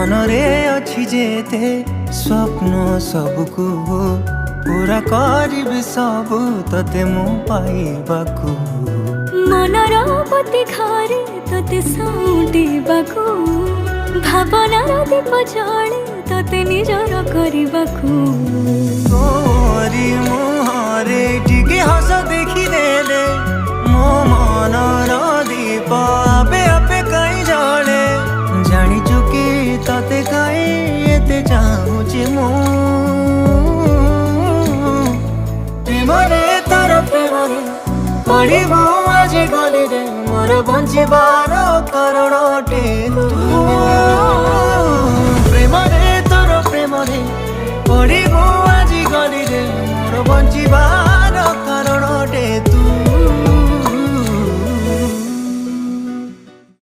मनरे अच्छी जेते स्वप्न सबको पूरा करिबि सबु तते मु पाइबाकु मनर पति घरे तते साउंटिबाकु भावनार दीप जळे तते निजर करिबाकु तोरी मुहरे टिके हस देखिदेले मो मनर दीप आपे आपे काई जळे जानिचु कि तते काई एते चाहुछि मु प्रेमरे तार प्रेमरे पड़िबो आज गले रे मोर बंचिबार कारणटे तू